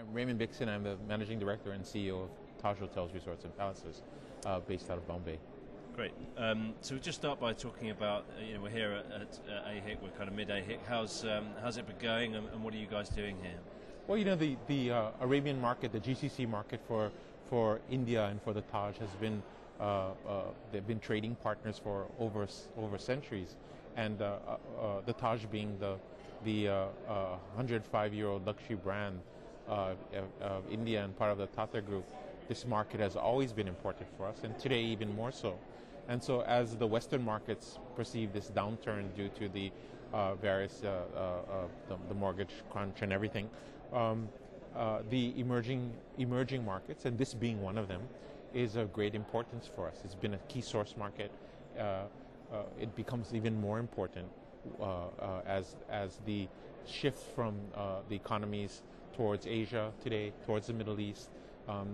I'm Raymond Bickson. I'm the Managing Director and CEO of Taj Hotels, Resorts and Palaces, based out of Bombay. Great. So we'll just start by talking about, we're here at AHIC, we're kind of mid-AHIC. How's it been going and what are you guys doing here? Well, the Arabian market, the GCC market for India and for the Taj has been, they've been trading partners for over centuries. And the Taj being the 105-year-old luxury brand of India and part of the Tata Group, this market has always been important for us, and today even more so. And so as the Western markets perceive this downturn due to the various, the mortgage crunch and everything, the emerging markets, and this being one of them, is of great importance for us. It's been a key source market. It becomes even more important as the shift from the economies towards Asia today, towards the Middle East.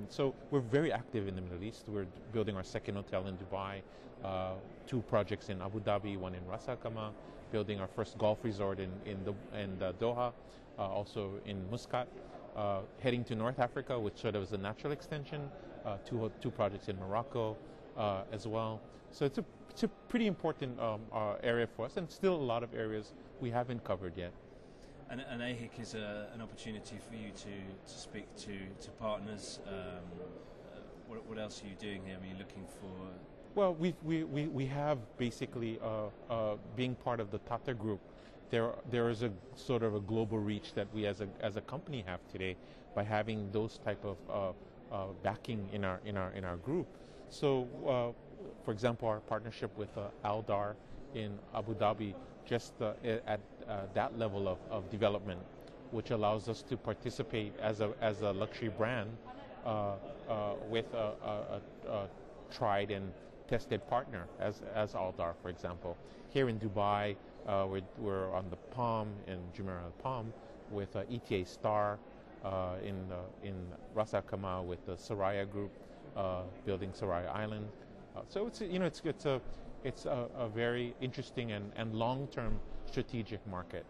So we're very active in the Middle East. We're building our second hotel in Dubai, 2 projects in Abu Dhabi, 1 in Ras Al Khaimah, building our first golf resort in Doha, also in Muscat, heading to North Africa, which sort of is a natural extension, 2 projects in Morocco as well. So it's a pretty important area for us, and still a lot of areas we haven't covered yet. And AHIC is an opportunity for you to speak to partners. What else are you doing here? Are you looking for? Well, we have basically being part of the Tata Group. There is a sort of a global reach that we as a company have today by having those type of backing in our group. So, for example, our partnership with Aldar in Abu Dhabi, just at that level of development, which allows us to participate as a luxury brand with a tried and tested partner as Aldar, for example. Here in Dubai, we're on the Palm in Jumeirah Al Palm with ETA Star, in Ras Al Khaimah with the Soraya Group, building Soraya Island. So it's a very interesting and long-term strategic market.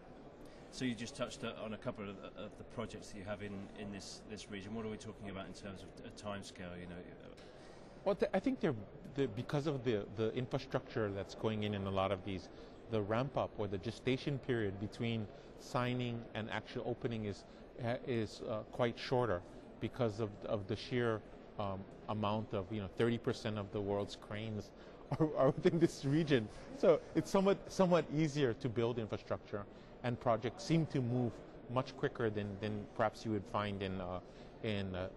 So you just touched on a couple of the projects that you have in this region. What are we talking about in terms of a timescale? Well, I think they're because of the infrastructure that's going in a lot of these, the ramp up or the gestation period between signing and actual opening is quite shorter because of the sheer amount of 30% of the world's cranes are within this region. So it's somewhat easier to build infrastructure, and projects seem to move much quicker than perhaps you would find in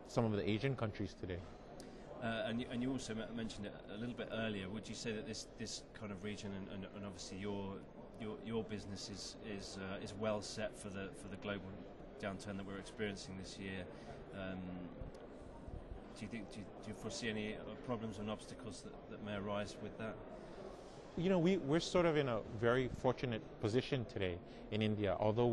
some of the Asian countries today. And you also mentioned it a little bit earlier. Would you say that this kind of region and obviously your business is well set for the global downturn that we're experiencing this year? Do you foresee any problems and obstacles that may arise with that? We're sort of in a very fortunate position today in India. Although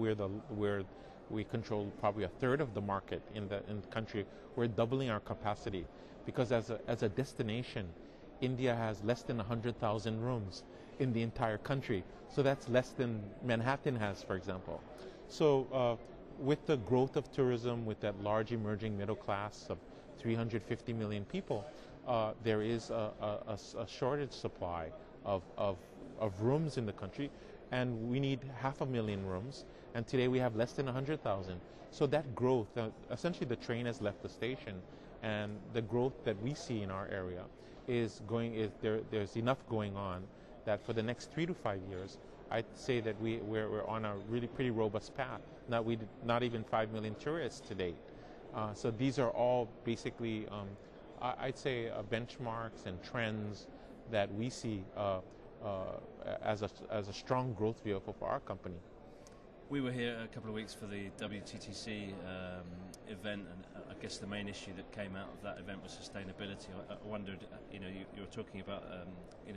we control probably a third of the market in the country, we're doubling our capacity because as a destination, India has less than 100,000 rooms in the entire country. So that's less than Manhattan has, for example. So with the growth of tourism, with that large emerging middle class of 350 million people, there is a shortage supply of rooms in the country, and we need 500,000 rooms, and today we have less than 100,000. So that growth, essentially the train has left the station, and the growth that we see in our area there's enough going on that for the next 3 to 5 years, I'd say that we're on a really pretty robust path. Not even 5 million tourists to date. So these are all basically, I'd say, benchmarks and trends that we see as a strong growth vehicle for our company. We were here a couple of weeks for the WTTC event, and I guess the main issue that came out of that event was sustainability. I wondered, you were talking about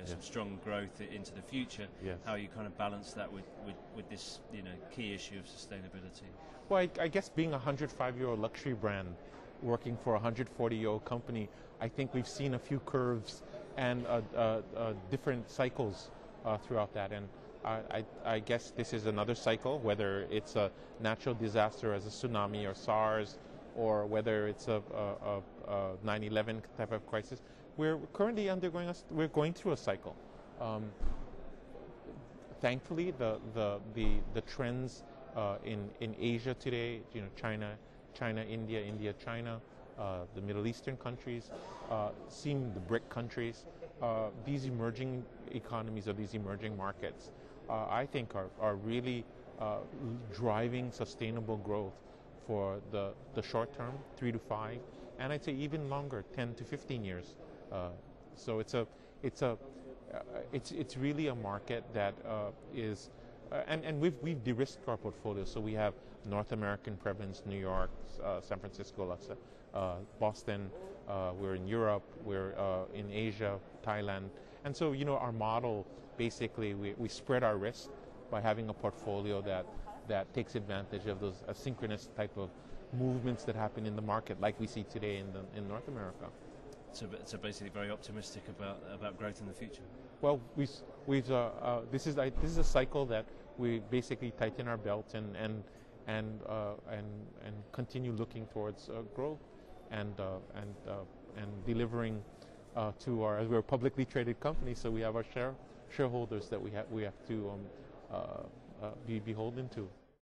some strong growth into the future. Yes. How you kind of balance that with this key issue of sustainability. Well, I guess being a 105-year-old luxury brand working for a 140-year-old company, I think we've seen a few curves and different cycles throughout that. And I guess this is another cycle, whether it's a natural disaster as a tsunami or SARS or whether it's a 9/11 type of crisis. We're currently we're going through a cycle. Thankfully, the trends in Asia today, China, India, China, the Middle Eastern countries, seeing the BRIC countries, these emerging economies or these emerging markets, I think are really driving sustainable growth for the short term, 3 to 5, and I'd say even longer, 10 to 15 years. So it's really a market that is, and we've de-risked our portfolio. So we have North American presence, New York, San Francisco, Boston. We're in Europe. We're in Asia, Thailand, and so our model basically we spread our risk by having a portfolio that takes advantage of those asynchronous type of movements that happen in the market, like we see today in North America. So basically, very optimistic about growth in the future. Well, this is a cycle that we basically tighten our belt and continue looking towards growth and delivering to as we're a publicly traded company, so we have our shareholders that we have to be beholden to.